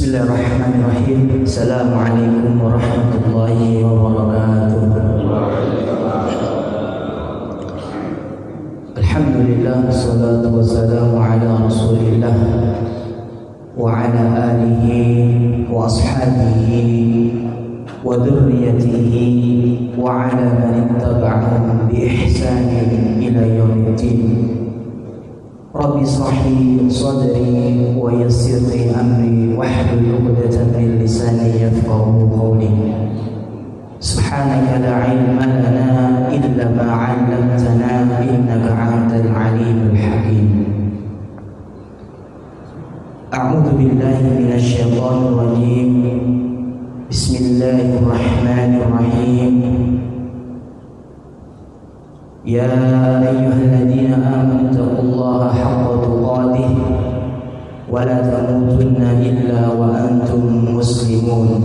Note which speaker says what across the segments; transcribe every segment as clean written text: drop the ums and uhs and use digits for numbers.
Speaker 1: Bismillahirrahmanirrahim. Assalamualaikum warahmatullahi wabarakatuh. Alhamdulillah, wassalatu wassalamu ala Rasulillah wa ala alihi wa ashabihi wa dhurriyyatihi wa ala man ittaba'ahum bi ihsanin ila yaumiddin. Rabbi shrah sadri wa yassir li amri wahlul 'uqdatam min lisani yafqahu qawli. Subhanaka la 'ilma lana illa ma 'allamtana innaka 'antal 'alimul hakim. A'udzu billahi minasy syaithanir rajim. Bismillahirrahmanirrahim. Ya ayyuhalladzina amanu taqullaha haqqa tuqatih wa la tamutunna illa wa antum muslimun.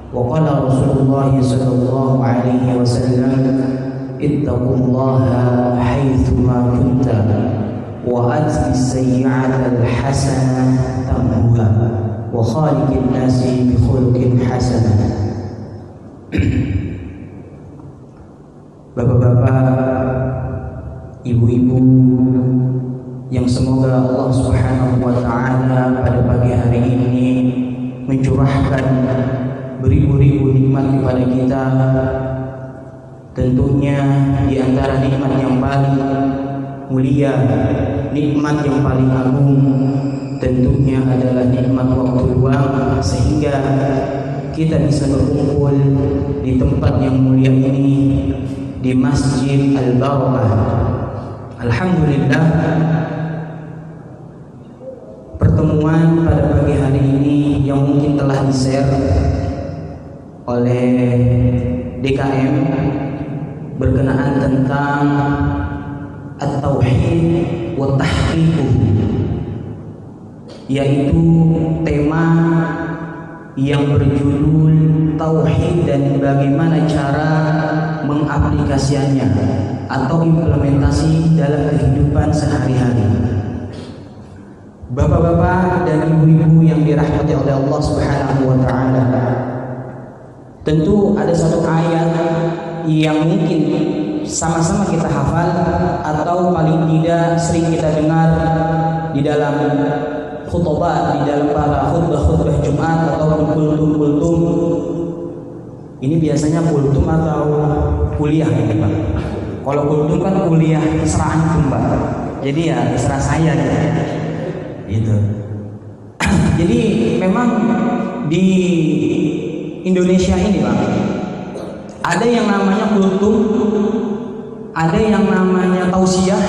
Speaker 1: Wa qala Rasulullah sallallahu alaihi wasallam, ittaqullaha haitsu ma kunta wa atbis sayyi'ata al-hasanah tamhuha wa khaliqin nasi bi khuluqin hasanah. Bapak-bapak, ibu-ibu yang semoga Allah Subhanahu wa taala pada pagi hari ini mencurahkan beribu-ribu nikmat kepada kita. Tentunya di antara nikmat yang paling mulia, nikmat yang paling agung tentunya adalah nikmat waktu luang, sehingga kita bisa berkumpul di tempat yang mulia ini, di Masjid Al-Barakah. Alhamdulillah, pertemuan pada pagi hari ini yang mungkin telah di-share oleh DKM berkenaan tentang At-Tauhid wa Tahqiquh, yaitu tema yang berjudul Tauhid dan bagaimana cara mengaplikasikannya atau implementasi dalam kehidupan sehari-hari. Bapak-bapak dan ibu-ibu yang dirahmati oleh Allah Subhanahu wa taala, tentu ada satu ayat yang mungkin sama-sama kita hafal atau paling tidak sering kita dengar di dalam khutbah, di dalam para khutbah Jumat ataupun kultum. Ini biasanya kultum atau kuliah gitu Pak. Kalau kultum kan kuliah terserah Mbak. Jadi ya terserah saya gitu. Jadi memang di Indonesia ini Pak, ada yang namanya kultum, ada yang namanya tausiah,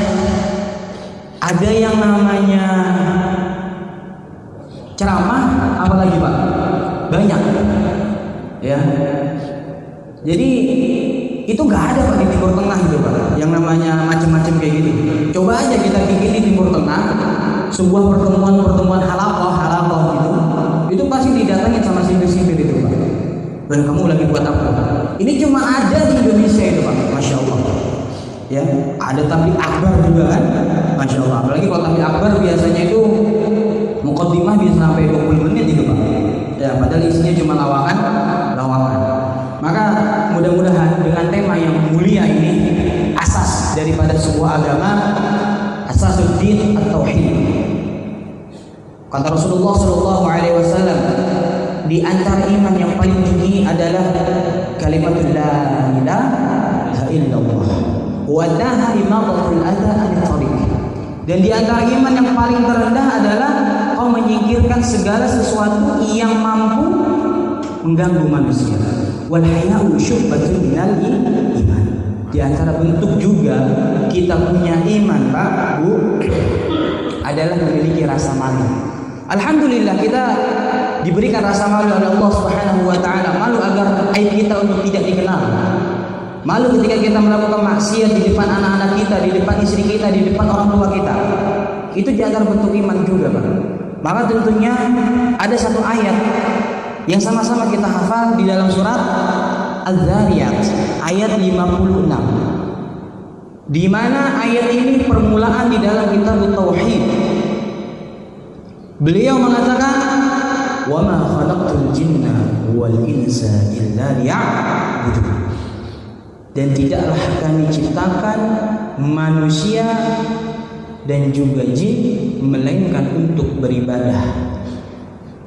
Speaker 1: ada yang namanya ceramah, apalagi Pak? Banyak ya. Jadi itu nggak ada Pak di Timur Tengah itu Pak, yang namanya macam-macam kayak gitu. Coba aja kita bikin di Timur Tengah sebuah pertemuan halaqah gitu. Itu pasti didatangin sama sipir-sipir itu Pak. Dan kamu lagi buat apa? Ini cuma ada di Indonesia itu Pak, masya Allah. Ya, ada tabligh akbar juga kan, masya Allah. Apalagi kalau tabligh akbar biasanya itu muqaddimah bisa sampai 20 menit itu Pak. Ya, padahal isinya cuma lawakan. Maka mudah-mudahan dengan tema yang mulia ini, asas daripada sebuah agama, asasuddin at-tauhid. Kata Rasulullah sallallahu alaihi wasallam, di antara iman yang paling tinggi adalah kalimat la ilaha illallah wa naha imatatul adza anit thariq. Dan di antara iman yang paling terendah adalah kau menyingkirkan segala sesuatu yang mampu mengganggu manusia. Wal haya'u syu'batun minal iman. Di antara bentuk juga kita punya iman Pak, Bu, adalah memiliki rasa malu. Alhamdulillah kita diberikan rasa malu oleh Allah Subhanahu wa taala. Malu agar aib kita untuk tidak dikenal. Malu ketika kita melakukan maksiat di depan anak-anak kita, di depan istri kita, di depan orang tua kita. Itu di antara bentuk iman juga Pak. Maka tentunya ada satu ayat yang sama-sama kita hafal di dalam surat Az-Zariyat ayat 56, di mana ayat ini permulaan di dalam kitab Tauhid. Beliau mengatakan wa ma khalaqtul jinna wal insa illa liya'budun. Dan tidaklah kami ciptakan manusia dan juga jin melainkan untuk beribadah.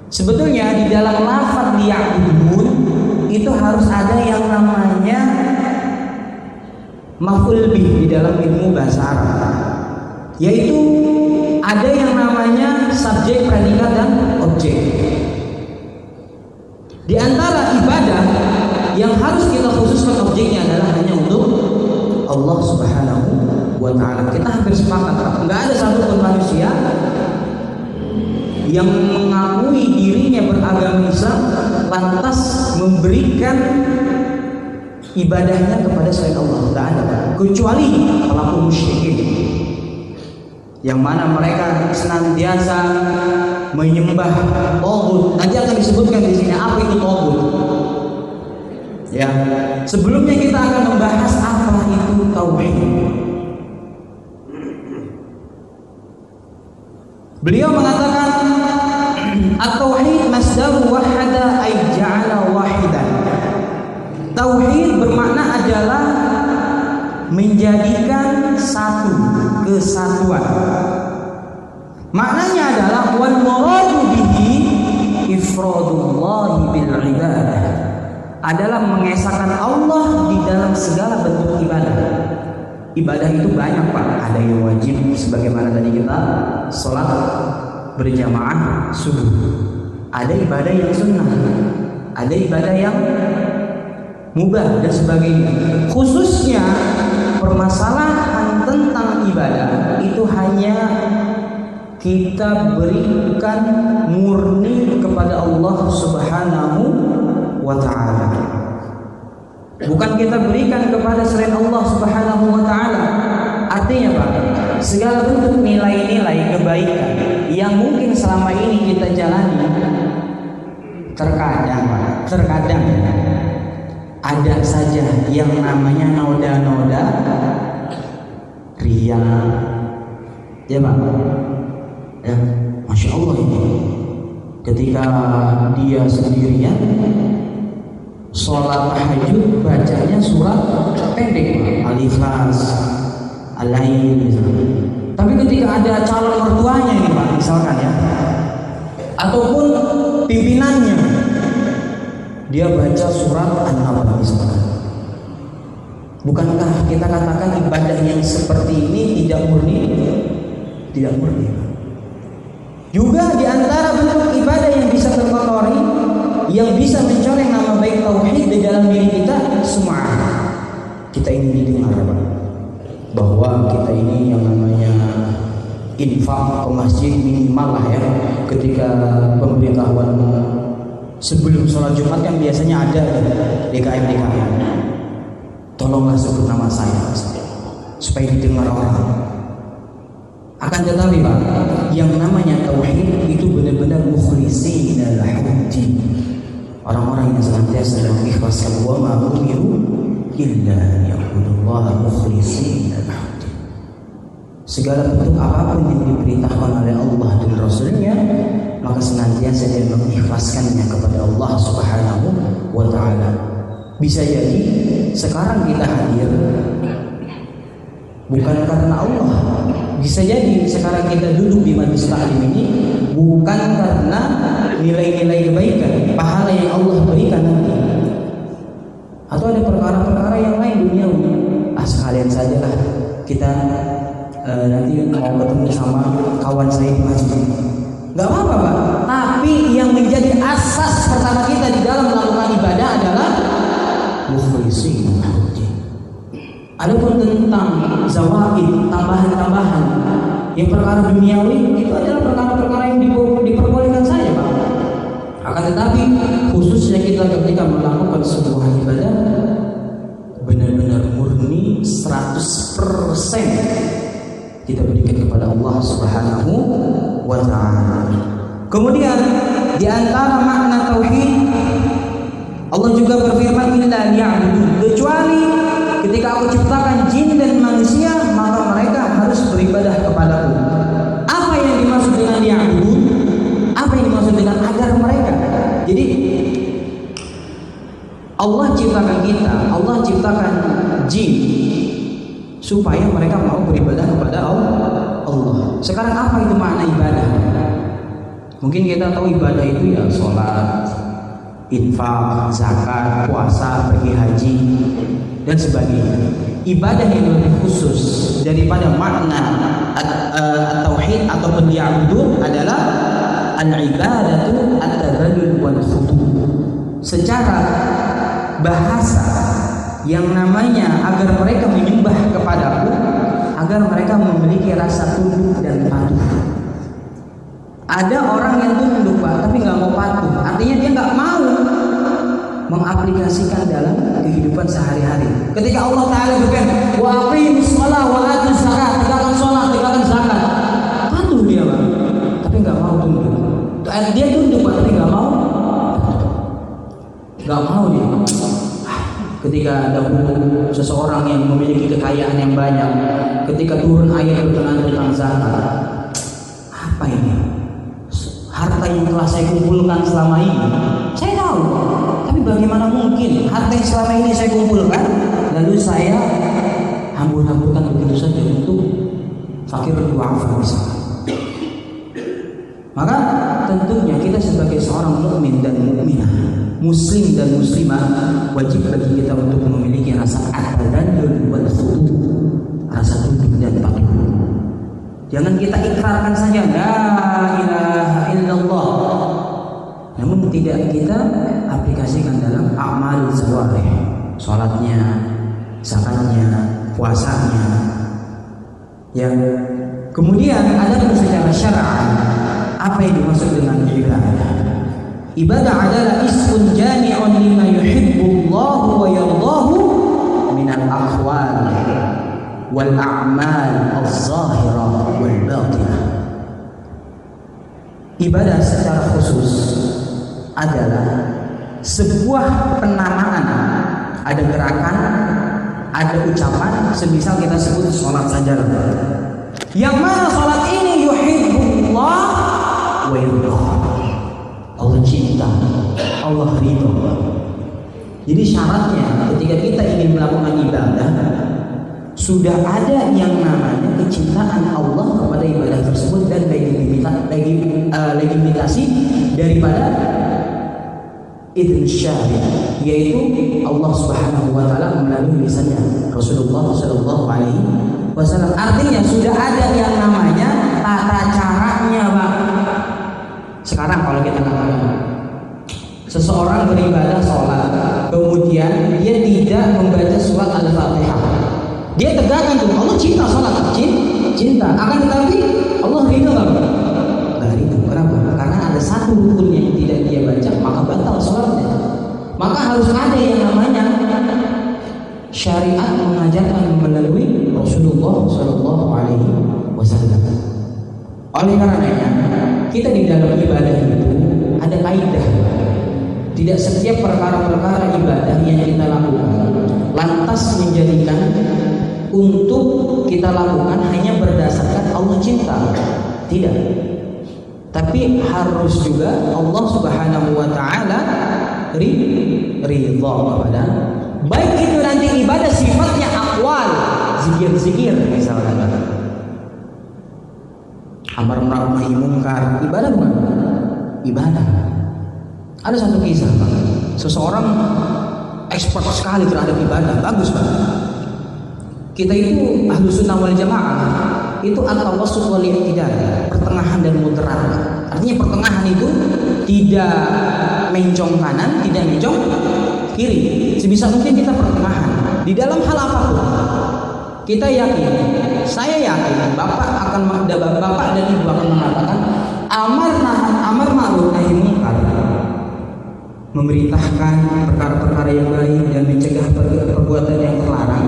Speaker 1: Sebetulnya di dalam lafaz liya'budun itu harus ada yang namanya maf'ul bih di dalam ilmu bahasa Arab, yaitu ada yang namanya subjek, predikat, dan objek. Di antara ibadah yang harus kita khususkan objeknya adalah hanya untuk Allah Subhanahu wa ta'ala. Kita hampir sepakat, nggak ada satupun manusia yang mengakui dirinya beragama Islam lantas memberikan ibadahnya kepada selain Allah. Nggak ada, kecuali pelaku musyrikin, yang mana mereka senantiasa menyembah taghut. Nanti akan disebutkan di sini apa itu taghut. Ya, sebelumnya kita akan membahas apa itu tauhid. Beliau mengatakan at-tauhid masdaru wahada ay ja'ala wahidan. Tauhid bermakna adalah menjadikan satu, kesatuan. Maknanya adalah wal muradu bihi ifradullah bil ibadah, adalah mengesahkan Allah di dalam segala bentuk ibadah. Ibadah itu banyak, Pak. Ada yang wajib sebagaimana tadi kita sholat berjamaah subuh. Ada ibadah yang sunnah, ada ibadah yang mubah dan sebagainya. Khususnya permasalahan tentang ibadah itu hanya kita berikan murni kepada Allah Subhanahu wa ta'ala, bukan kita berikan kepada selain Allah Subhanahu wa ta'ala. Artinya Pak, segala bentuk nilai-nilai kebaikan yang mungkin selama ini kita jalani, terkadang ada saja yang namanya noda-noda riya, ya Pak. Ya, Masya Allah ini ketika dia sendirian sholat tahajud bacanya surat pendek, Al-Ikhlas, Al-Ain misalnya. Tapi ketika ada calon mertuanya ini Pak, misalkan ya, ataupun pimpinannya, dia baca surat An-Naba misalkan. Bukankah kita katakan ibadah yang seperti ini tidak murni? Tidak murni. Juga di antara bentuk ibadah yang bisa terkotori, yang bisa mencoreng nama baik tauhid di dalam diri kita, semua kita ini didengar bahwa kita ini yang namanya infak ke masjid minimal lah ya. Ketika pemberitahuan sebelum sholat Jumat kan biasanya ada DKM, tolonglah sebut nama saya supaya didengar orang. Akan tetapi Pak, yang namanya tauhid itu benar-benar mukhlishina lahuddin, orang-orang yang senantiasa mengikhlaskan wa ma umiru illa liya'budullaha mukhlishina lahuddin. Segala bentuk apapun yang diperintahkan oleh Allah dan Rasulnya, maka senantiasa dia mengikhlaskannya kepada Allah Subhanahu wa ta'ala. Bisa jadi sekarang kita hadir bukan karena Allah. Bisa jadi sekarang kita duduk di majelis taklim ini bukan karena nilai-nilai kebaikan, pahala yang Allah berikan nanti. Atau ada perkara-perkara yang lain duniawi. Sekalian sajalah kita nanti mau ketemu sama kawan saya di masjid. Gak apa-apa Pak. Tapi yang menjadi asas pertama kita di dalam melakukan ibadah adalah mukhlisin. Adapun tentang zawaid, tambahan-tambahan yang perkara duniawi, itu adalah perkara-perkara yang diperbolehkan saja Pak. Akan tetapi khususnya kita ketika melakukan sebuah ibadah benar-benar murni 100% kita berikan kepada Allah Subhanahu wa ta'ala. Kemudian di antara makna tauhid, Allah juga berfirman illa liya'budun, kecuali ketika aku ciptakan jin dan manusia maka mereka harus beribadah kepadaku. Apa yang dimaksud dengan liya'budun? Apa yang dimaksud dengan agar mereka? Allah ciptakan kita, Allah ciptakan jin supaya mereka mau beribadah kepada Allah. Sekarang apa itu makna ibadah? Mungkin kita tahu ibadah itu ya sholat, infak, zakat, puasa, pergi haji dan sebagainya. Ibadah yang lebih khusus daripada makna tauhid atau liya'budun adalah al-ibadatu at-tadallul wal khudu'. Secara bahasa yang namanya agar mereka menyembah kepadaku, agar mereka memiliki rasa tunduk dan patuh. Ada orang yang tunduk Pak, tapi nggak mau patuh, artinya dia nggak mau mengaplikasikan dalam kehidupan sehari-hari. Ketika Allah Ta'ala berfirman, wa aqimus shalah wa atuz zakat, tegakkan sholat, tegakkan zakat, patuh dia Pak, tapi nggak mau tunduk. Dia tunduk Pak, tapi nggak mau dia. Ketika ada hukum seseorang yang memiliki kekayaan yang banyak, ketika turun ayat berkenaan tentang zakat, apa ini? Harta yang telah saya kumpulkan selama ini, saya tahu, tapi bagaimana mungkin harta yang selama ini saya kumpulkan lalu saya hambur-hamburkan begitu saja untuk fakir du'afa misalnya. Maka tentunya kita sebagai seorang mukmin dan mukminah, muslim dan muslimah, wajib bagi kita untuk memiliki rasa at-tadallul wal khudu', rasa tunduk dan patuh. Jangan kita ikrarkan saja la ilaha illallah, namun tidak kita aplikasikan dalam amal zawarih, sholatnya, zakatnya, puasanya. Ya. Kemudian ada secara syar'an apa yang dimaksud dengan ibadah. Ibadah adalah ismun jami'un lima yuhibbullahu wa yardahu minal aqwal wal a'mal az-zahirah wal batinah. Ibadah secara khusus adalah sebuah penamaan, ada gerakan, ada ucapan, semisal kita sebut sholat saja, yang mana sholat ini yuhibbullah wa yardahu, Allah cinta, Allah ridho. Jadi syaratnya ketika kita ingin melakukan ibadah, sudah ada yang namanya kecintaan Allah kepada ibadah tersebut dan legitimasi daripada idn syari', yaitu Allah Subhanahu wa taala melalui lisannya Rasulullah sallallahu alaihi wasallam. Artinya sudah ada yang namanya tata caranya, Pak. Sekarang kalau kita katakan seseorang beribadah sholat, kemudian dia tidak membaca surat Al-Fatihah, dia tegakkan tuh, Allah cinta sholat, cinta. Akan tetapi Allah ridho nggak? Nggak ridho. Kenapa? Karena ada satu rukun yang tidak dia baca, maka batal sholatnya. Maka harus ada yang namanya syariat mengajarkan melalui Rasulullah Shallallahu Alaihi Wasallam. Oleh karenanya kita di dalam ibadah itu ada kaidah. Tidak setiap perkara-perkara ibadah yang kita lakukan lantas menjadikan untuk kita lakukan hanya berdasarkan Allah cinta. Tidak. Tapi harus juga Allah Subhanahu wa taala ridha kepada. Baik itu nanti ibadah sifatnya akwal, zikir-zikir misalnya. Amar ma'ruf nahi munkar, ibadah bukan? Ibadah. Ada satu kisah, Pak. Seseorang expert sekali terhadap ibadah, bagus, Pak. Kita itu ahlu sunnah wal jamaah itu at-tawassut wal i'tidal, pertengahan dan moderat. Artinya pertengahan itu tidak mencong kanan, tidak mencong kiri. Sebisa mungkin kita pertengahan di dalam hal apapun. Kita yakin, saya yakin Bapak dan Ibu akan mengatakan amar ma'ruf nahi munkar, memerintahkan perkara-perkara yang baik dan mencegah perbuatan yang terlarang,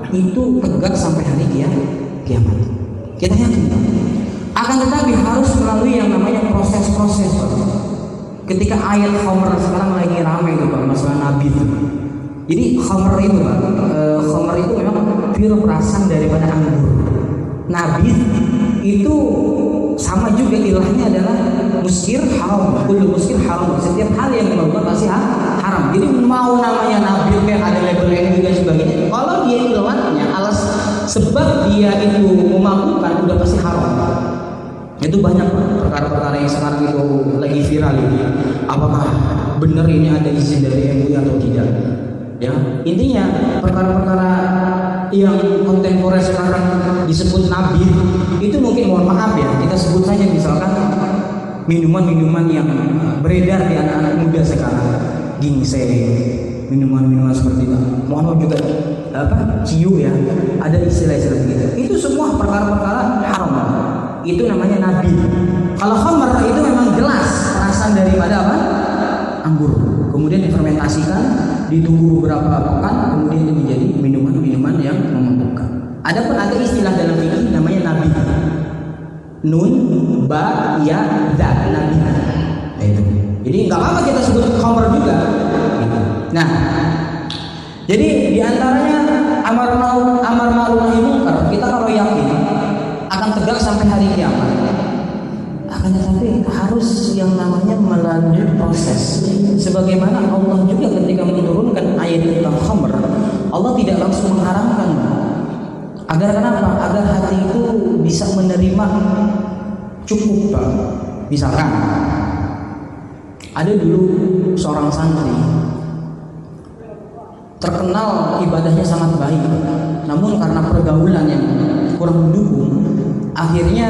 Speaker 1: itu tegak sampai hari kiamat. Kita yakin. Akan tetapi harus melalui yang namanya proses-proses. Ketika ayat khamr sekarang lagi ramai itu Pak, masalah Nabi itu. Jadi khamr itu Pak, khamr itu memang pure berasal daripada anggur. Nabi itu sama juga ilahnya adalah muskir haram. Kullu muskir haram. Setiap hal yang memabukkan pasti haram. Jadi mau namanya nabi kayak ada label ini dan sebagainya, kalau dia ilahnya sebab dia itu memabukkan udah pasti haram. Itu banyak perkara-perkara yang sekarang itu lagi viral ini. Apakah benar ini ada izin dari MUI atau tidak? Ya, intinya perkara-perkara yang kontemporer sekarang disebut nabi itu mungkin, mohon maaf ya, kita sebut saja misalkan minuman-minuman yang beredar di anak-anak muda sekarang, ginseng, minuman-minuman seperti itu. Mohon juga ciu ya, ada istilah-istilah begitu. Itu semua perkara-perkara haram. Itu namanya nabi. Kalau khamr itu memang jelas perasan daripada apa? Anggur. Kemudian difermentasikan, ditunggu beberapa pekan, kemudian menjadi minuman-minuman yang memabukkan. Adapun ada istilah dalam fikih namanya nabi. Nun, ba, ya, da, nabi. Itu. Jadi nggak apa-apa kita sebut khamr juga. Nah, jadi diantaranya amar ma'ruf nahi munkar. Kita kalau yakin akan tegak sampai hari kiamat. Akan tetapi harus yang namanya melalui proses. Sebagaimana Allah juga ketika menurunkan ayat tentang khamr, Allah tidak langsung mengharamkan. Agar kenapa? Agar hati itu bisa menerima cukup. Misalkan ada dulu seorang santri terkenal ibadahnya sangat baik, namun karena pergaulan yang kurang mendukung, akhirnya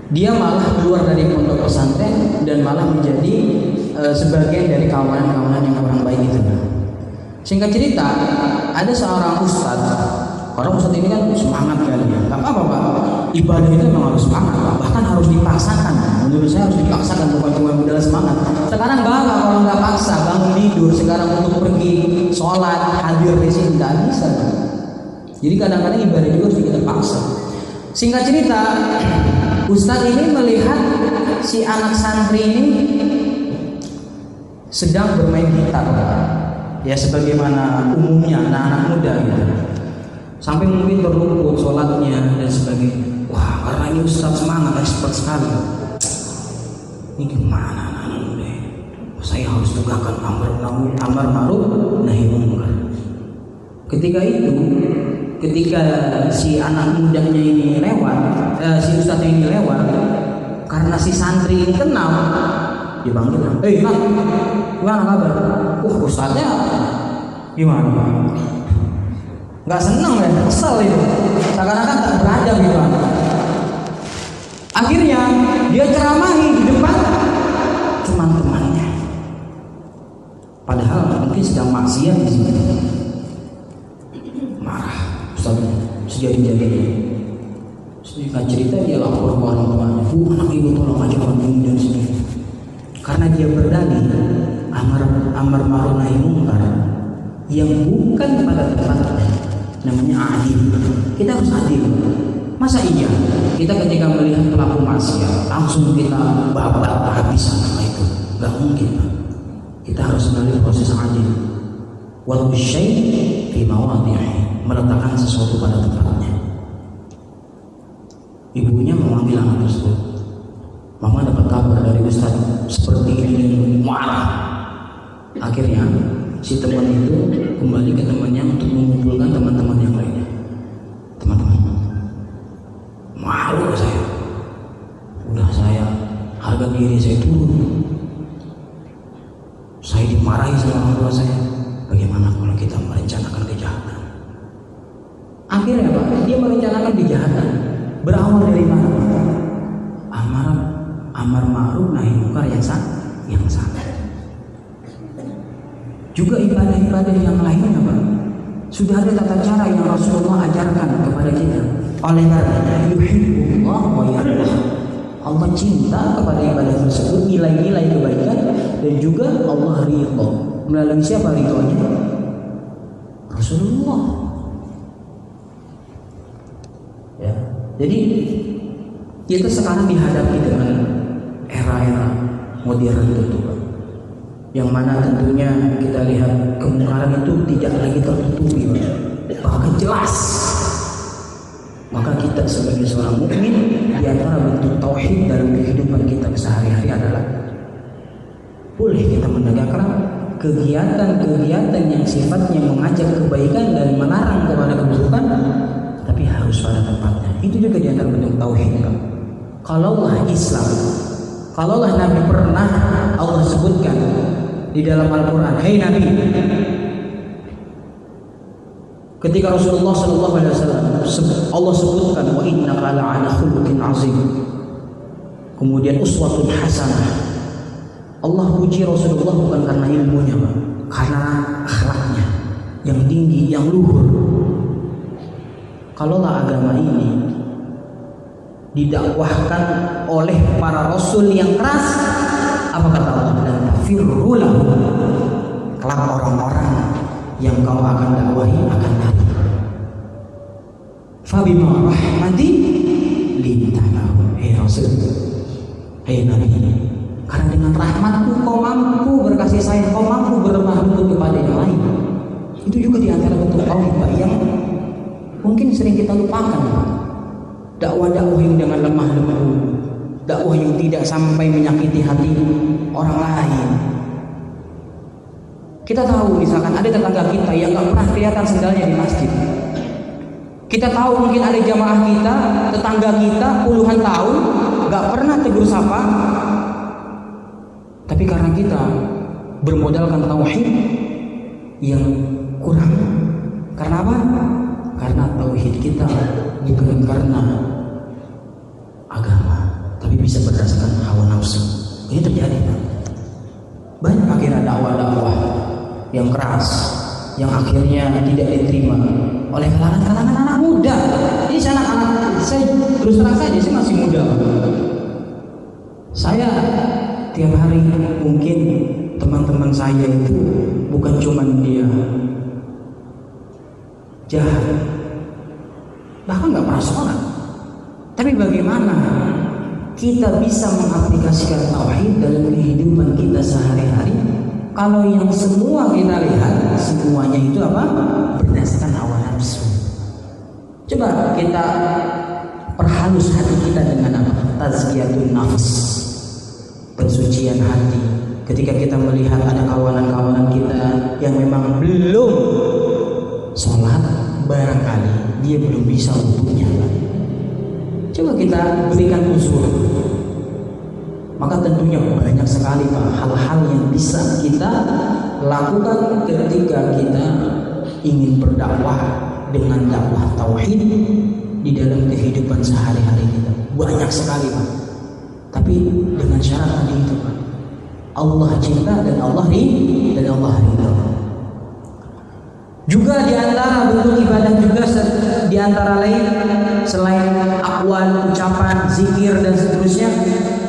Speaker 1: dia malah keluar dari pondok pesantren dan malah menjadi sebagian dari kawanan-kawanan yang kurang baik itu. Singkat cerita, ada seorang ustadz. Orang ustadz ini kan semangat kali ya. Gak apa-apa Pak, ibadah itu memang harus semangat Pak. Bahkan harus dipaksakan. Menurut saya harus dipaksakan, bukan cuma modal semangat. Sekarang bangga kalau nggak paksa, bangun tidur. Sekarang untuk pergi sholat, hadir di sini nggak bisa. Jadi kadang-kadang ibadah juga harus kita paksa. Singkat cerita, ustadz ini melihat si anak santri ini sedang bermain gitar. Ya sebagaimana umumnya anak-anak muda gitu. Sampai mungkin terluput sholatnya dan sebagainya. Wah, karena ini ustadz semangat, expert sekali. Ini gimana anak-anak muda? Saya harus tegakkan amar ma'ruf nahi munkar. Ketika si anak mudanya ini lewat, si ustadznya ini lewat, karena si santri ini kenal, dia panggil, nak, gimana kabar? Ustadznya gimana? Nggak seneng ya, kesel itu, seakan-akan tak beradab gitu. Akhirnya dia ceramahi di depan teman-temannya, padahal mungkin sedang maksiat di sini. Marah ustadznya, sejadi-jadinya. Singkat cerita dia lapor ke orang tuanya, Bu, anak ibu tolong aja kamu dari sini. Karena dia berdalih amar ma'ruf nahi munkar yang bukan pada tempatnya, namanya adil. Kita harus adil. Masa iya kita ketika melihat pelaku maksiat langsung kita babat habis sama itu? Gak mungkin. Kita harus melalui proses adil. Wal syai' fi mawadhi'i, meletakkan sesuatu pada tempatnya. Ibunya memanggil anak tersebut. Mama dapat kabar dari ustaz seperti ini, marah. Akhirnya si teman itu kembali ke temannya untuk mengumpulkan teman-teman yang lainnya. Teman-teman, malu saya. Udah saya harga diri saya turun. Saya dimarahi sama orang tua saya. Bagaimana kalau kita merencanakan kejahatan? Akhirnya Pak, dia merencanakan kejahatan. Berawal dari mana? Amar ma'ruf nahi munkar yang salah. Juga ibadah-ibadah yang lainnya Pak, sudah ada tata cara yang Rasulullah ajarkan kepada kita. Oleh karenanya yuhibbullah wa yardah, Allah cinta kepada ibadah tersebut, nilai-nilai kebaikan, dan juga Allah ridha. Melalui siapa ridhonya? Rasulullah. Ya. Jadi kita sekarang dihadapi dengan era-era modern itu, yang mana tentunya kita lihat kemungkaran itu tidak lagi tertutupi, bahkan jelas. Maka kita sebagai seorang mukmin di antara bentuk tauhid dalam kehidupan kita sehari-hari adalah boleh kita menegakkan kegiatan-kegiatan yang sifatnya mengajak kebaikan dan melarang kepada keburukan, tapi harus pada tempatnya. Itu juga di antara bentuk tauhid. Kalaulah Islam, kalaulah Nabi pernah Allah sebutkan di dalam Al-Quran, "Hei Nabi," ketika Rasulullah SAW Allah sebutkan, "Wa innaka la'ala khuluqin azim," kemudian uswatun hasanah. Allah puji Rasulullah bukan karena ilmunya, karena akhlaknya yang tinggi, yang luhur. Kalaulah agama ini didakwahkan oleh para rasul yang keras, apa kata Allah? Dan tafirru lahu, kelak orang-orang yang kau akan dakwahi akan lari. Fabima rahmati linta lahum, hei Rasul, hei Nabi, karena dengan rahmatku kau mampu berkasih sayang, kau mampu berlemah lembut kepada yang lain. Itu juga di antara bentuk tauhid yang mungkin sering kita lupakan. Dakwah-dakwah yang dengan lemah lembut, dakwah yang tidak sampai menyakiti hati orang lain. Kita tahu misalkan ada tetangga kita yang gak pernah kelihatan sendalnya di masjid. Kita tahu mungkin ada jamaah kita, tetangga kita puluhan tahun gak pernah tegur sapa. Tapi karena kita bermodalkan tauhid yang kurang. Karena apa? Karena tauhid kita bukan karena agama, tapi bisa berdasarkan hawa nafsu. Ini terjadi. Banyak akhirnya dakwah-dakwah yang keras, yang akhirnya tidak diterima oleh kalangan anak muda. Ini anak-anak, saya terus terang saja, saya masih muda. Saya tiap hari mungkin teman-teman saya itu bukan cuma dia jahat, bahkan nggak pernah sholat. Tapi bagaimana kita bisa mengaplikasikan tauhid dalam kehidupan kita sehari-hari kalau yang semua kita lihat semuanya itu apa? Berdasarkan hawa nafsu. Coba kita perhalus hati kita dengan apa? Tazkiyatun nafs, pensucian hati. Ketika kita melihat ada kawanan-kawanan kita yang memang belum sholat, barangkali dia belum bisa wudhunya. Coba kita berikan uzur. Maka tentunya banyak sekali Pak hal-hal yang bisa kita lakukan ketika kita ingin berdakwah dengan dakwah tauhid di dalam kehidupan sehari-hari kita. Banyak sekali Pak. Tapi dengan syarat tadi itu Pak, Allah cinta dan Allah ridha. Juga di antara bentuk ibadah juga di antara lain selain aqwal, ucapan, zikir dan seterusnya,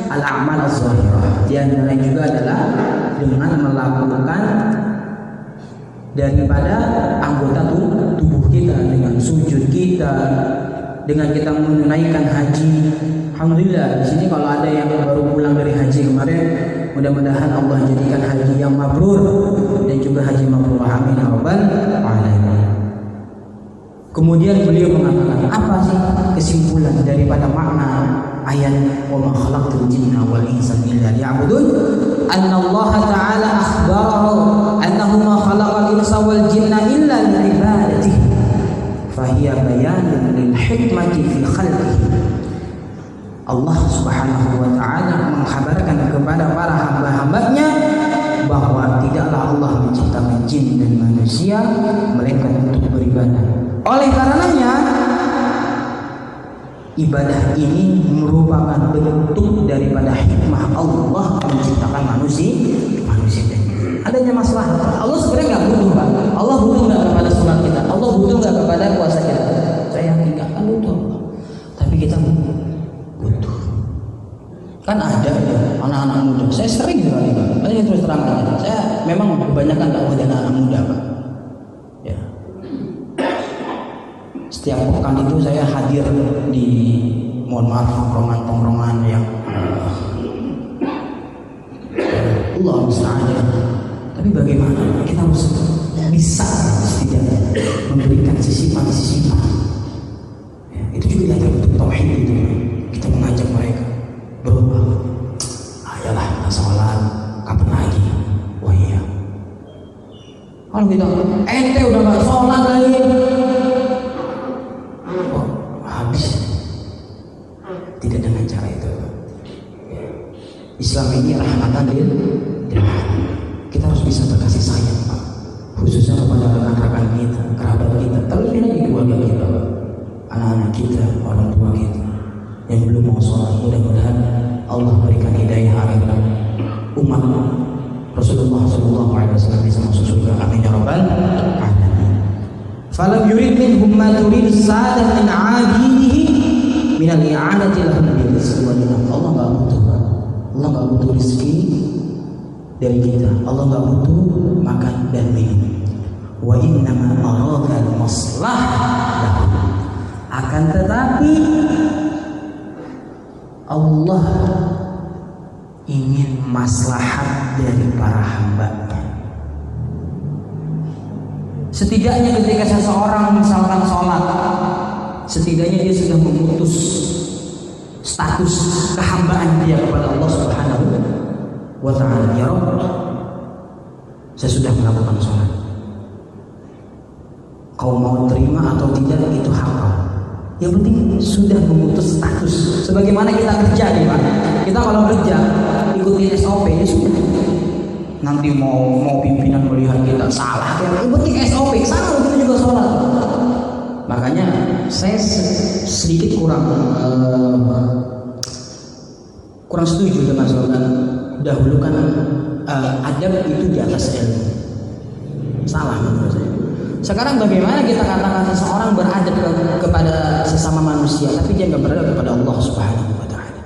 Speaker 1: al-a'mal az-zahirah. Di antara lain juga adalah dengan melakukan daripada anggota tubuh kita, dengan sujud kita, dengan kita menunaikan haji. Alhamdulillah di sini kalau ada yang baru pulang dari haji kemarin, mudah-mudahan Allah jadikan haji yang mabrur dan juga haji mabrur. Amin ya rabbal alamin. Kemudian beliau mengatakan, apa sih kesimpulan daripada makna ayat wa ma khalaqtul jinna wal insa illa liya'budun? Anna Allah Ta'ala akhbarahu annahu ma khalaqal insa wal jinna illa li'ibadatihi fahiya bayanun lil hikmati fi khalqihi. Allah Subhanahu wa Ta'ala mengkhabarkan kepada para hamba-hambanya bahwa tidaklah Allah menciptakan jin dan manusia melainkan untuk beribadah. Oleh karenanya ibadah ini merupakan bentuk daripada hikmah Allah menciptakan manusia dan adanya masalah. Allah sebenarnya nggak butuh Pak. Allah butuh nggak kepada sholat kita? Allah butuh nggak kepada puasa kita? Saya yakin nggak akan butuh. Tapi kita butuh. Kan ada ya anak-anak muda. Saya sering sekali Pak. Saya terus terang aja. Saya memang kebanyakan dakwah dengan anak muda Pak. Ya. Setiap pekan itu saya hadir di, mohon maaf, tongkrongan-tongkrongan yang Allah musta'an. Tapi bagaimana kita harus bisa setidaknya memberikan sisipan-sisipan. Ya, itu juga diantara bentuk tauhid itu. Kita mengajak Bang. Ayolah kita sholat, kapan lagi? Oh iya. Kalau kita, ente udah gak sholat lagi. Oh, habis. Tidak dengan cara itu. Islam ini rahmatan lil alamin. Kita harus bisa berkasih sayang, Pak. Khususnya kepada rekan-rekan kita, kerabat kita, terlebih lagi keluarga kita, anak-anak kita, orang tua kita yang belum mau sholat. Mudah-mudahan Allah berikan hidayah akhirah umat Rasulullah SAW bisa masuk surga. Amin ya rabbal alamin. Falam yurid minhum ma turid sa'adah min 'abidihi min al-i'anati lahum bil rizqi wal minam. Allah enggak butuh. Allah enggak butuh rezeki dari kita. Allah enggak butuh makan dan minum. Wa innama arada al-maslahah. Akan tetapi Allah ingin maslahat dari para hamba-Nya. Setidaknya ketika seseorang misalkan sholat, setidaknya dia sudah memutus status kehambaan dia kepada Allah Subhanahu wa ta'ala. Ya Rabb, saya sudah melakukan sholat. Kau mau terima atau tidak itu hak kau. Yang penting sudah memutus status. Sebagaimana kita kerja nih Pak. Kita kalau kerja ikuti SOP ya sudah. Nanti mau pimpinan melihat kita salah, yang penting SOP salah kita juga sholat. Makanya saya sedikit kurang setuju dengan slogan dahulukan adab itu di atas ilmu. Salah menurut saya. Sekarang bagaimana kita katakan seseorang beradab kepada sesama manusia, tapi dia nggak beradab kepada Allah Subhanahu wa Ta'ala.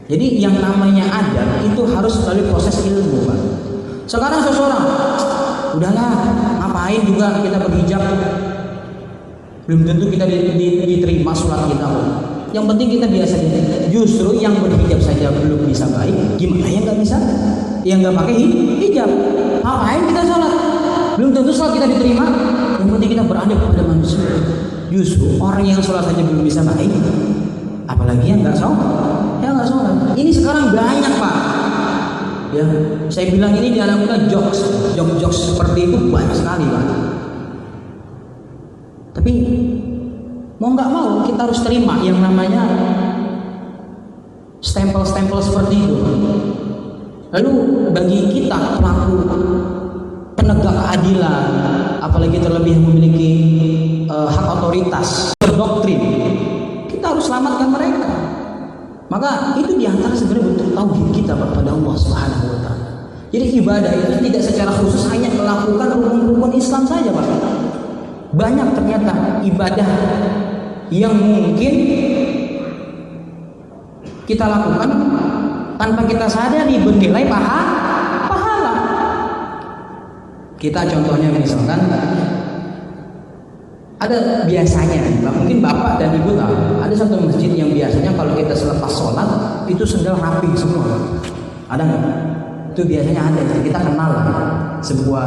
Speaker 1: Jadi yang namanya adab itu harus melalui proses ilmu, Pak. Sekarang seseorang, udahlah, ngapain juga kita berhijab, belum tentu kita diterima sholat kita. Yang penting kita biasa aja. Justru yang berhijab saja belum bisa baik, gimana yang nggak bisa? Yang nggak pakai hijab, ngapain kita sholat? Belum tentu sholat kita diterima. Yang penting kita beradab kepada manusia. Justru orang yang sholat saja belum bisa baik, apalagi yang nggak sholat, Ini sekarang banyak Pak. Ya, saya bilang ini di alam kita jokes seperti itu banyak sekali Pak. Tapi mau nggak mau kita harus terima yang namanya stempel seperti itu. Lalu bagi kita pelaku penegak keadilan, apalagi terlebih yang memiliki hak otoritas berdoktrin, kita harus selamatkan mereka. Maka itu diantara sebenarnya bentuk tauhid kita kepada Allah Subhanahu wa Ta'ala. Jadi ibadah itu tidak secara khusus hanya melakukan rukun-rukun Islam saja Pak. Banyak ternyata ibadah yang mungkin kita lakukan tanpa kita sadari bernilai pahala. Kita contohnya misalkan ada biasanya, mungkin bapak dan ibu tahu, ada satu masjid yang biasanya kalau kita selepas sholat itu sendal rapi semua. Ada nggak? Itu biasanya ada. Kita kenal sebuah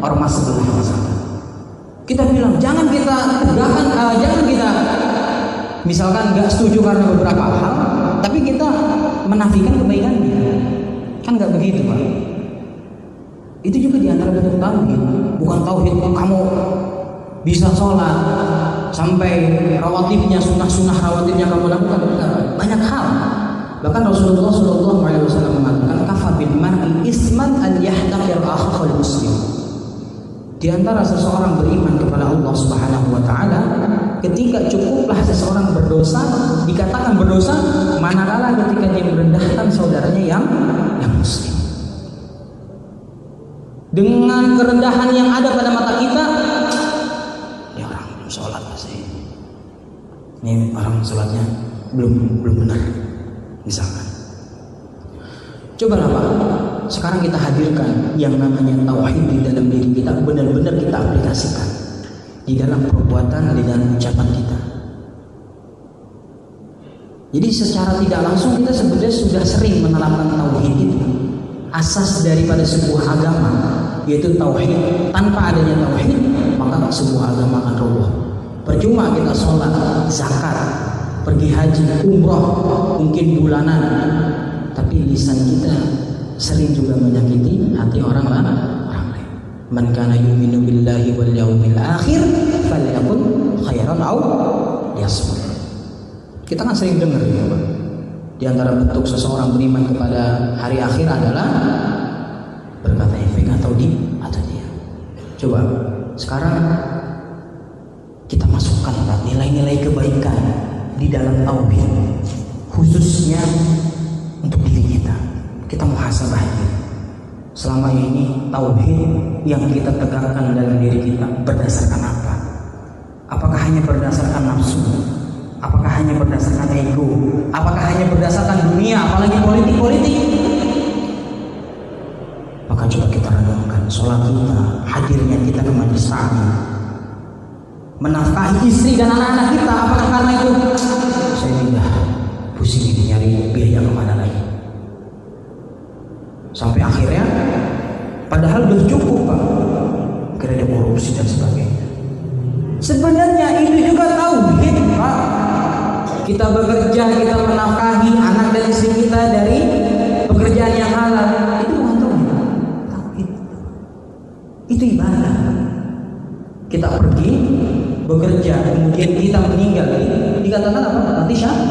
Speaker 1: ormas sebelah misalkan. Kita bilang jangan kita tegakkan, jangan kita misalkan nggak setuju karena beberapa hal, tapi kita menafikan kebaikannya. Kan nggak begitu Pak. Itu juga diantara bentuk tauhid. Bukan tauhid kamu bisa sholat sampai rawatibnya, sunnah rawatibnya kamu lakukan. Banyak hal. Bahkan Rasulullah SAW mengatakan kafa bil mar'i isman an yahtaqir akhal muslim. Di antara seseorang beriman kepada Allah Subhanahu wa Ta'ala, ketika cukuplah seseorang berdosa, dikatakan berdosa manakala ketika dia merendahkan saudaranya yang muslim. Dengan kerendahan yang ada pada mata kita, ya orang belum sholat masih. Ini orang sholatnya belum benar, misalkan. Coba Pak, sekarang kita hadirkan yang namanya tauhid di dalam diri kita, benar-benar kita aplikasikan di dalam perbuatan, di dalam ucapan kita. Jadi secara tidak langsung kita sebenarnya sudah sering menerapkan tauhid itu. Asas daripada sebuah agama yaitu tauhid. Tanpa adanya tauhid maka sebuah agama akan roboh. Percuma kita sholat, zakat, pergi haji, umroh, mungkin bulanan, tapi lisan kita sering juga menyakiti hati orang lain. Man kana yu'minu billahi wal yawmil akhir falyakun khairan aw liyasmut. Kita kan sering dengar ya, Pak. Di antara bentuk seseorang beriman kepada hari akhir adalah berkata efek atau diam. Coba sekarang kita masukkan nilai-nilai kebaikan di dalam tauhid, khususnya untuk diri kita. Kita muhasabah diri. Selama ini tauhid yang kita tegakkan dalam diri kita berdasarkan apa? Apakah hanya berdasarkan nafsu? Apakah hanya berdasarkan ego? Apakah hanya berdasarkan dunia, apalagi politik? Maka coba kita renungkan sholat kita, hadirnya kita ke majelis taklim, menafkahi istri dan anak-anak kita. Apakah karena itu saya tidak pusing ini nyari biaya kemana lagi? Sampai akhirnya padahal udah cukup, Pak, kira ada korupsi dan sebagainya. Sebenarnya itu juga tauhid, Pak. Kita bekerja, kita menafkahi anak dan istri kita dari pekerjaan yang halal, itu bukan tauhid. Itu ibadah. Kita pergi bekerja, kemudian kita meninggal, dikatakan apa? Mati syahid.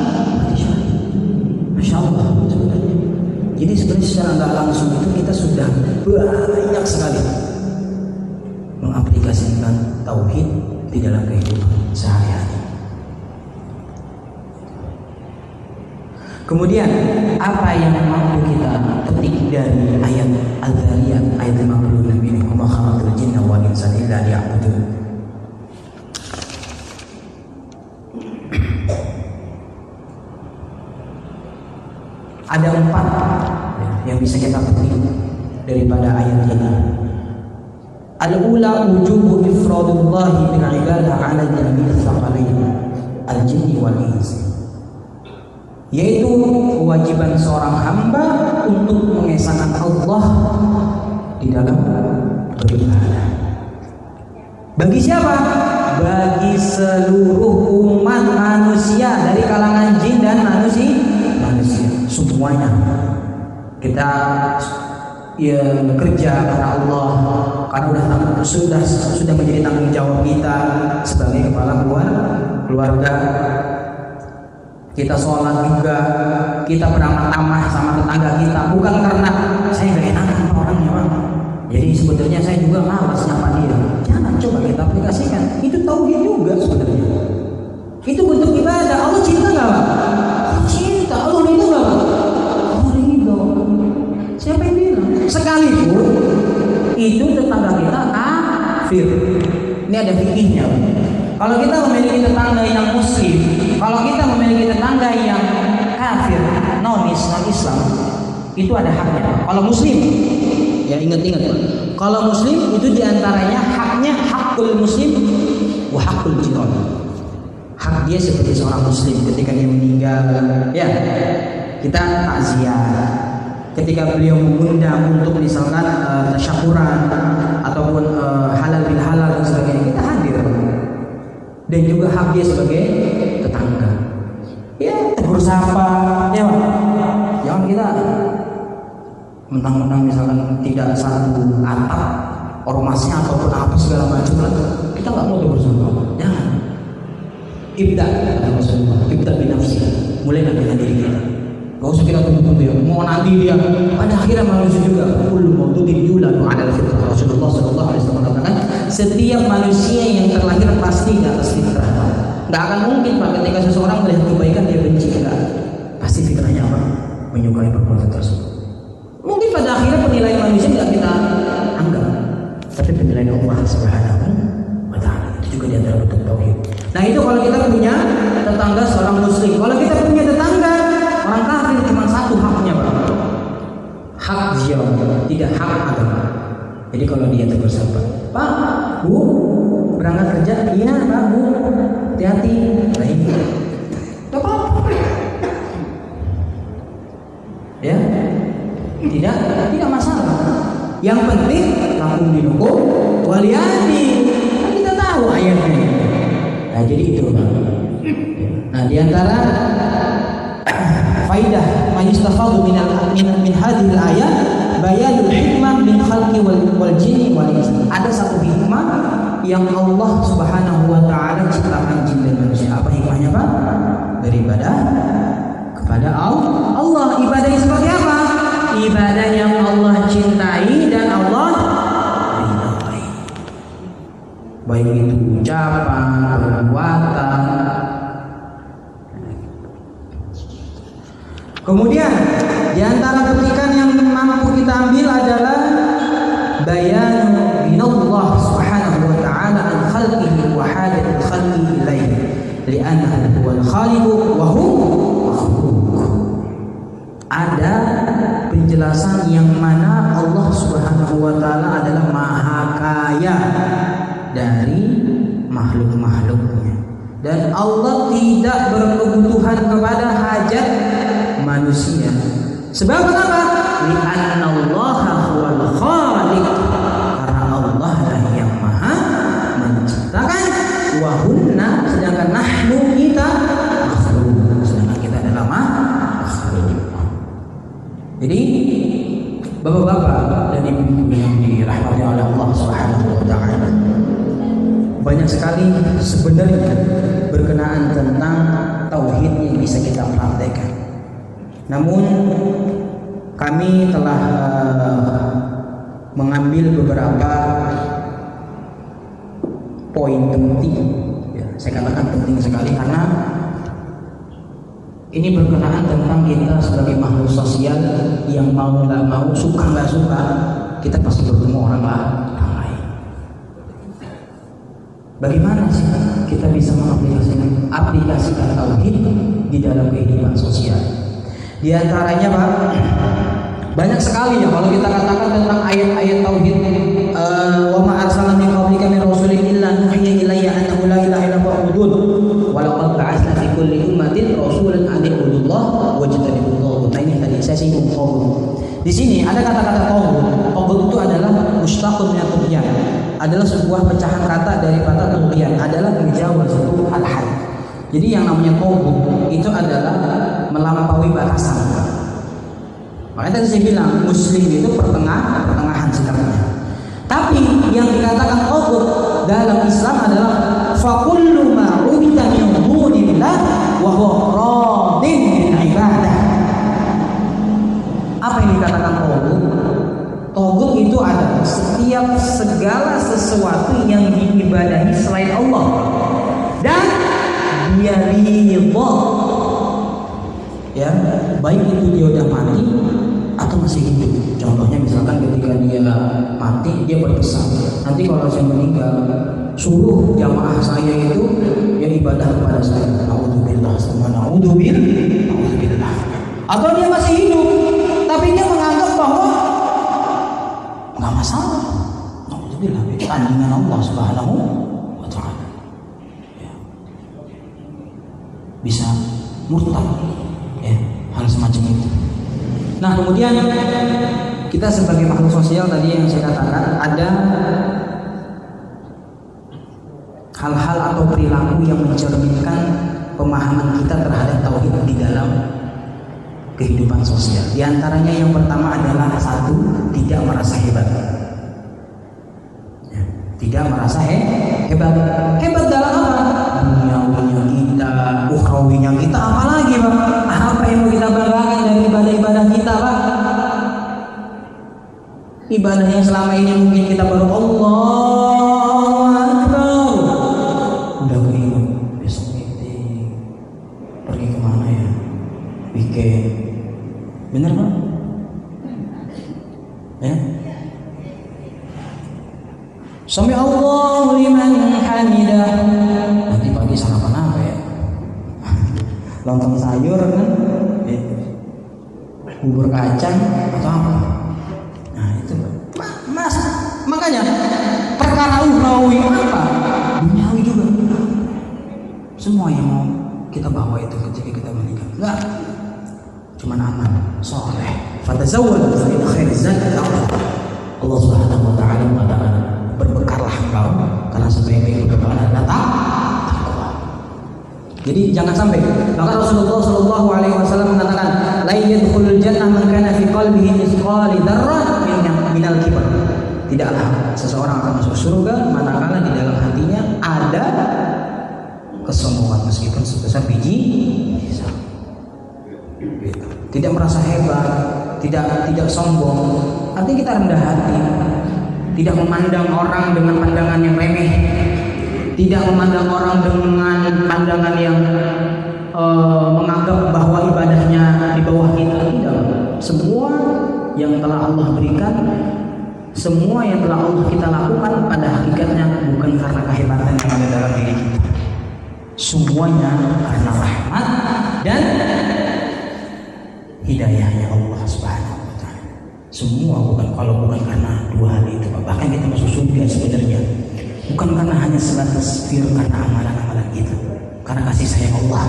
Speaker 1: Masya Allah. Jadi sebenarnya secara nggak langsung itu kita sudah banyak sekali mengaplikasikan tauhid di dalam kehidupan sehari-hari. Kemudian apa yang mampu kita petik dari ayat Al-Zariyat ayat 56 ini? Wa ma khalaqtul jinna wal insa illa liya'budun. Ada 4 yang bisa kita petik daripada ayat ini. Al-ula wujubu ifradullah bil ibadah 'ala jami'il thaqalain al-jinni wal insi, yaitu kewajiban seorang hamba untuk mengesahkan Allah di dalam beribadah. Bagi siapa? Bagi seluruh umat manusia dari kalangan jin dan manusia. Semuanya kita ya bekerja karena Allah, karena sudah menjadi tanggung jawab kita sebagai kepala keluarga. Kita sholat juga, kita beramal tamah sama tetangga kita, bukan karena saya nggak enakan sama orangnya, Bang. Jadi sebetulnya saya juga malas nyapa dia. Jangan, coba kita aplikasikan. Itu tauhid juga sebenarnya. Itu bentuk ibadah. Allah cinta nggak, Bang? Cinta. Allah ridho nggak, Bang? Allah ridho. Siapa yang bilang? Sekalipun itu tetangga kita kafir. Ini ada fikihnya. Kalau kita memiliki tetangga yang muslim, kalau kita memiliki tetangga yang kafir, non Islam, itu ada haknya. Kalau muslim, ya ingat-ingat, Pak. Kalau muslim itu diantaranya haknya hakul muslim wa hakul jiran. Hak dia seperti seorang muslim ketika dia meninggal, ya kita takziah. Ketika beliau mengundang untuk misalkan tasyakuran ataupun halal bil halal dan sebagainya, kita hadir. Dan juga hak dia sebagai tetangga. Ya tegur sapa, ya Pak. Jangan kita mentang-mentang misalkan tidak satu atap ormasnya ataupun apa segala macam lah, kita nggak mau tegur sapa. Jangan. Ibda binafsi. Mulai dengan diri kita. Gak usah kita tunggu-tunggu ya. Mau nanti dia. Pada akhirnya manusia juga. Kullu mauludin yuladu 'alal fitrah. Rasulullah sallallahu alaihi wasallam mengatakan, setiap manusia yang terlahir pasti di atas fitrah. Gak akan mungkin, Pak, ketika seseorang melihat kebaikan dia benci. Enggak. Pasti fitrahnya apa? Menyukai perbuatan tersebut. Mungkin pada akhirnya penilaian manusia tidak kita anggap, tapi penilaian Allah Subhanahu wa ta'ala itu juga di antara bentuk tauhid. Nah, itu kalau kita punya tetangga seorang muslim. Kalau kita punya tetangga orang kafir, cuma satu haknya, Pak. Hak jiwa, tidak hak agama. Jadi kalau dia tegur sapa, Pak, Bu, berangkat kerja? Iya, Pak, Bu. Hati-hati. Baik. Tidak apa-apa. Ya, tidak masalah. Yang penting lakum dinukum waliyadi. Kita tahu ayatnya. Nah, jadi itu, Pak. Nah, di antara faidah mayustafadu min hadhil ayat bayanul hikmah min khalqi wal jinni wal ins. Ada satu hikmah yang Allah Subhanahu wa taala ciptakan jin dan manusia. Apa hikmahnya, Pak? Beribadah kepada Allah. Ibadah seperti apa? Ibadah yang Allah cintai dan Allah ridhai. Baik itu ucapan, perbuatan. Kemudian di antara petikan yang mampu kita ambil adalah bayan minallah subhanahu wa ta'ala an khalqihi wa hadatil khalqi ilaihi li'annahu huwal khaliqu wa huwa makhluq. Ada penjelasan yang mana Allah Subhanahu wa taala adalah maha kaya dari makhluk-makhluknya dan Allah tidak berkebutuhan kepada hajat manusia. Sebab apa? Li'anna Allaha huwal khaliq. Karena Allah lah yang maha menciptakan. Wa hunna, sedangkan nahnu kita makhluk. Sedangkan kita adalah makhluk. Jadi bapak-bapak dan ibu-ibu yang dirahmati oleh Allah Subhanahu wa taala, banyak sekali sebenarnya berkenaan tentang tauhid yang bisa kita praktekkan. Namun kami telah mengambil beberapa poin penting. Ya, saya katakan penting sekali karena ini berkenaan tentang kita sebagai makhluk sosial yang mau nggak mau, suka nggak suka, kita pasti bertemu orang lain. Bagaimana sih kita bisa mengaplikasikan tauhid di dalam kehidupan sosial? Di antaranya, Pak, banyak sekali ya kalau kita katakan tentang ayat-ayat tauhid. Wa ma arsalna min qablika min rasulin illa nuhiya ilayya annahu la ilaha illa huwa fa'budun wa laqad ba'atsna fi kulli ummatin rasulan an i'budullah wajtanibut taghut. Nah, ini tadi saya singgung taghut. Di sini ada kata-kata taghut. Taghut itu adalah mustaqun min at-tughyan. Adalah sebuah pecahan kata daripada tughyan, adalah menjauh satu hal-hal. Jadi yang namanya taghut itu adalah melampaui batasan. Makanya tadi saya bilang muslim itu pertengahan sikapnya. Tapi yang dikatakan taghut dalam Islam adalah fakullu ma ubida min dunillah wa huwa radin bil ibadah. Apa yang dikatakan taghut? Taghut itu adalah setiap segala sesuatu yang diibadahi selain Allah dan dia ridha. Ya, baik itu dia udah mati atau masih hidup. Contohnya misalkan ketika dia mati, dia berpesan, nanti kalau saya meninggal, suruh jamaah saya itu ya ibadah kepada saya. Naudzubillah, naudzubillah. Atau dia masih hidup, tapi dia menganggap bahwa nggak masalah. Naudzubillah, itu tandingan Allah Subhanahu wa taala. Ya. Bisa murtad. Ya, hal semacam itu. Nah, kemudian kita sebagai makhluk sosial tadi yang saya katakan ada hal-hal atau perilaku yang mencerminkan pemahaman kita terhadap tauhid di dalam kehidupan sosial. Di antaranya yang pertama adalah satu, tidak merasa hebat. Ya, tidak merasa hebat. Hebat dalam apa? Duniawinya kita, ukhrawinya kita, apalagi, Pak? Apa yang mau kita banggakan dari ibadah-ibadah kita, Pak? Ibadah yang selama ini mungkin kita baru Allahu Akbar, udah keinget besok meeting, pergi kemana ya, weekend, bener, Pak? Ya, Sami Allahu liman hamidah. Nanti pagi sarapan apa ya? Lontong sayur kan? Bubur kacang atau apa? Nah itu, Mas. Makanya perkara ukhrawi apa? Duniawi juga. Semua yang mau kita bawa itu ketika kita meninggal. Enggak. Cuman aman, soleh. Fatazawwadu fa inna khairaz zadi taqwa. Allah Subhanahu wa taala mengatakan, berbekallah engkau karena sebaik-baik berbekal adalah takwa. Jadi jangan sampai. Maka Rasulullah Shallallahu Alaihi Wasallam mengatakan, la yadkhulul jannah man kana fi qalbihi mithqalu dzarrah minal kibr. Tidaklah seseorang akan masuk surga manakala di dalam hatinya ada kesombongan meskipun sebesar biji pisang. Tidak merasa hebat, tidak sombong. Artinya kita rendah hati, tidak memandang orang dengan pandangan yang remeh. Tidak memandang orang dengan pandangan yang menganggap bahwa ibadahnya di bawah kita. Tidak. Semua yang telah Allah berikan, semua yang telah Allah kita lakukan pada hakikatnya bukan karena kehebatan yang ada dalam diri kita. Semuanya karena rahmat dan hidayahnya Allah Subhanahu wa Ta'ala. Semua bukan karena dua hal itu. Bahkan kita masuk surga sebenarnya bukan karena hanya sebatas karena amalan-amalan kita, karena kasih sayang Allah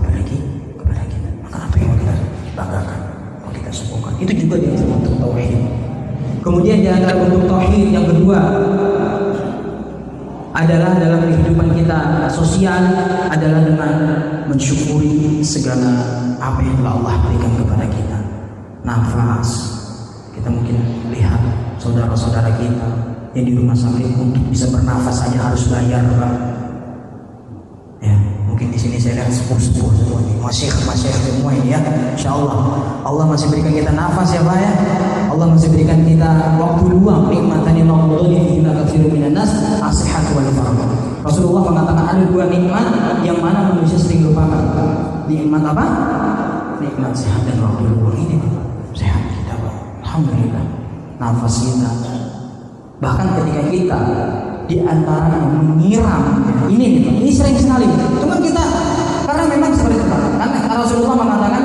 Speaker 1: kepada kita. Maka apa yang mau kita banggakan, mau kita sombongkan, itu juga dia bentuk tauhid. Kemudian di antara bentuk tauhid yang kedua adalah dalam kehidupan kita sosial adalah dengan mensyukuri segala apa yang telah Allah berikan kepada kita. Nafas, kita mungkin lihat saudara-saudara kita yang di rumah sakit untuk bisa bernafas saja harus bayar, Pak. Ya, mungkin di sini saya lihat sepuh-sepuh semua ini, masyayikh semua ini ya. Insyaallah Allah masih berikan kita nafas ya, Pak ya. Allah masih berikan kita waktu luang, nikmatan yang maghbuni fihi katsirun minan nas, as-sihhatu wal faragh. Rasulullah mengatakan ada dua nikmat yang mana manusia sering lupakan. Nikmat apa? Nikmat sehat dan waktu luang ini, Pak. Sehat kita, Pak. Alhamdulillah. Nafas kita. Bahkan ketika kita di antara yang menyiram ini sering sekali. Cuma kita karena memang seperti itu, karena Rasulullah mengatakan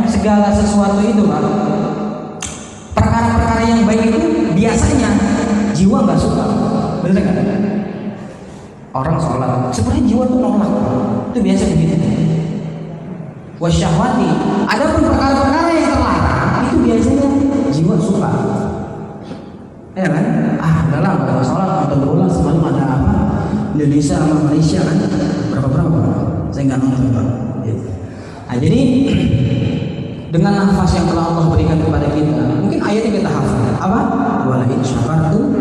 Speaker 1: segala sesuatu itu, Pak, perkara-perkara yang baik itu biasanya jiwa nggak suka, benar nggak? Orang sholat sebenarnya jiwa tuh nolak, itu biasa begitu. Wasyahwati, adapun perkara-perkara yang terlarang itu biasanya jiwa suka, ya kan? Dalam kalau sholat nonton bola semalam ada apa? Indonesia sama Malaysia kan? Berapa? Saya nggak nonton, Pak. Nah, jadi dengan nafas yang telah Allah berikan kepada kita, mungkin ayatnya kita hafal. Apa? Wala in syakartum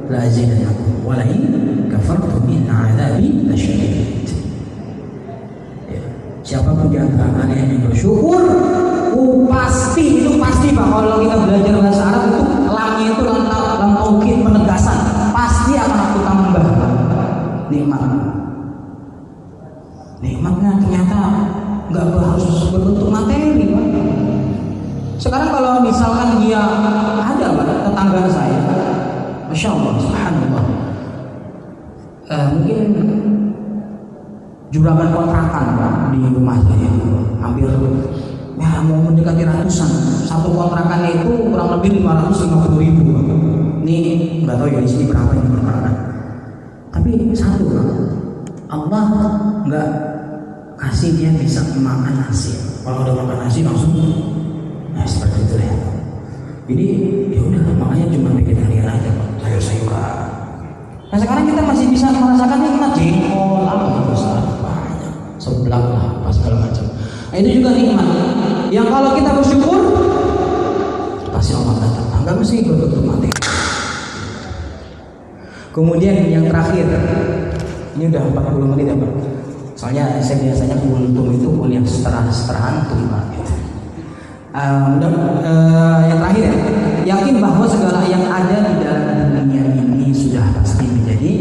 Speaker 1: la azidannakum wala in kafartum inna adzabi lasyadid. Siapapun di antara kalian yang bersyukur, pasti Pak, kalau kita belajar bahasa Arab itu lamnya itu lam taukid penegasan, pasti akan aku tambah nikmatnya ternyata nggak harus berbentuk materi, Pak. Sekarang kalau misalkan dia ada, Pak, tetangga saya, Masya Allah, Subhanallah, mungkin juragan kontrakan, Pak, di rumah saya hampir mau mendekati ratusan. Satu kontrakannya itu kurang lebih 550.000. Ini nggak tahu ya di sini berapa yang kontrakan. Tapi satu, Pak, Allah nggak kasih dia bisa makan nasi. Kalau udah makan nasi langsung, nah seperti itu ya. Jadi ya udah, makanya cuma vegetarian aja, Pak, sayur-sayuran. Nah sekarang kita masih bisa merasakan nikmat jengkol, apa besar banyak, seblak lah, apa segala macam. Nah, itu juga nikmat yang kalau kita bersyukur pasti Allah datang. Enggak mesti berbentuk materi. Kemudian yang terakhir, ini udah 40 menit ya, Pak. Soalnya saya biasanya kultum itu kuliah setara antum, Pak. Gitu. Yang terakhir, yakin bahwa segala yang ada di dalam dunia ini sudah pasti menjadi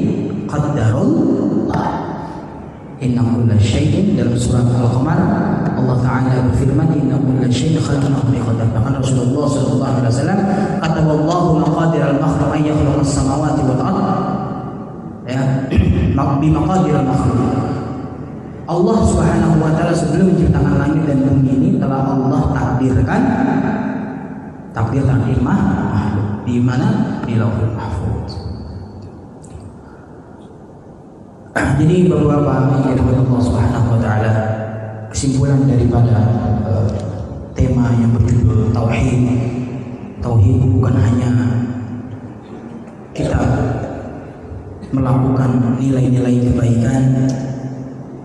Speaker 1: qadarullah. Inna kulla syai'in, dalam surat Al-Qamar Allah Ta'ala berfirman, inna kulla syai'in khalaqnahu biqadar. Bahkan Rasulullah sallallahu alaihi wasallam kata, wallahu maqadir al-makhluq ay yakhluqa as-samawati wal ard, ya, bi maqadir al-makhluq. Allah Subhanahu wa taala sebelum menciptakan langit dan bumi ini telah Allah takdirkan takdir makhluk di mana? Di Lauhul Mahfuz. Jadi beberapa yang Allah Subhanahu wa taala, kesimpulan daripada tema yang berjudul tauhid. Tauhid bukan hanya kita melakukan nilai-nilai kebaikan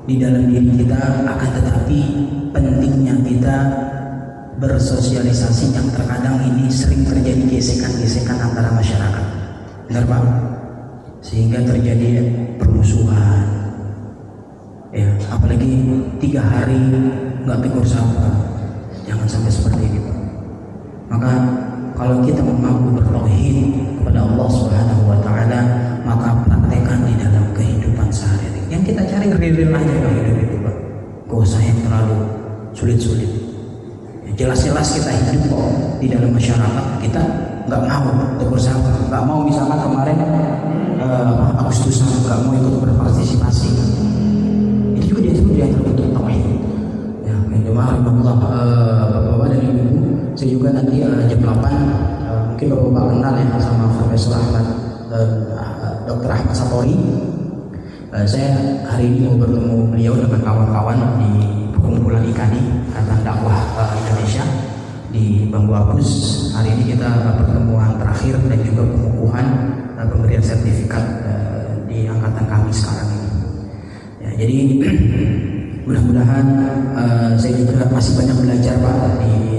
Speaker 1: di dalam diri kita, akan tetapi pentingnya kita bersosialisasi yang terkadang ini sering terjadi gesekan-gesekan antara masyarakat. Benar Pak? Sehingga terjadi permusuhan. Ya, apalagi 3 hari nggak tegur sapa. Jangan sampai seperti ini Pak. Maka kalau kita mampu bertauhid kepada Allah Subhanahu wa taala, maka praktekkan di dalam kehidupan sehari-hari. Yang kita cari real aja Pak hidup itu Pak. Gak usah yang terlalu sulit-sulit. Jelas-jelas kita hidup kok di dalam masyarakat, kita nggak mau tegur sapa, nggak mau misalkan kemarin Agustusan nggak mau ikut berpartisipasi, itu juga dia terbentuk tauhid. Ya, jemaah bapak-bapak dan ibu, saya juga nanti jam 8 mungkin bapak-bapak kenal ya sama Profesor Ahmad Dr. Ahmad Satori. Saya hari ini mau bertemu beliau dengan kawan-kawan di perkumpulan IKADI, Ikatan Dakwah Indonesia di Bangku Apus. Hari ini kita pertemuan terakhir dan juga pengukuhan pemberian sertifikat di angkatan kami sekarang ini. Ya, jadi mudah-mudahan saya juga masih banyak belajar Pak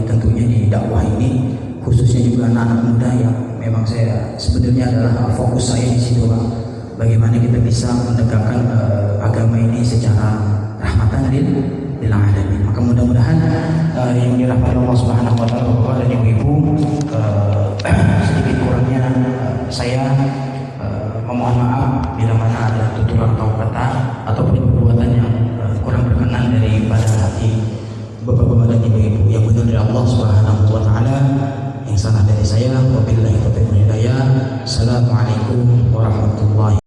Speaker 1: tentunya di dakwah ini, khususnya juga anak-anak muda yang memang saya sebenarnya adalah fokus saya di situ Pak. Bagaimana kita bisa menegakkan agama ini secara rahmatan lil alamin. Maka mudah-mudahan yang dirahmati Allah Subhanahu wa taala, Bapak dan Ibu, sedikit kurangnya saya memohon maaf bila mana ada tutur atau kata atau perbuatan yang kurang berkenan daripada hati Bapak-bapak dan Ibu-ibu. Yang benar dari Allah Subhanahu wa taala, yang salah dari saya. Wabillahi taufiq wal hidayah. Assalamualaikum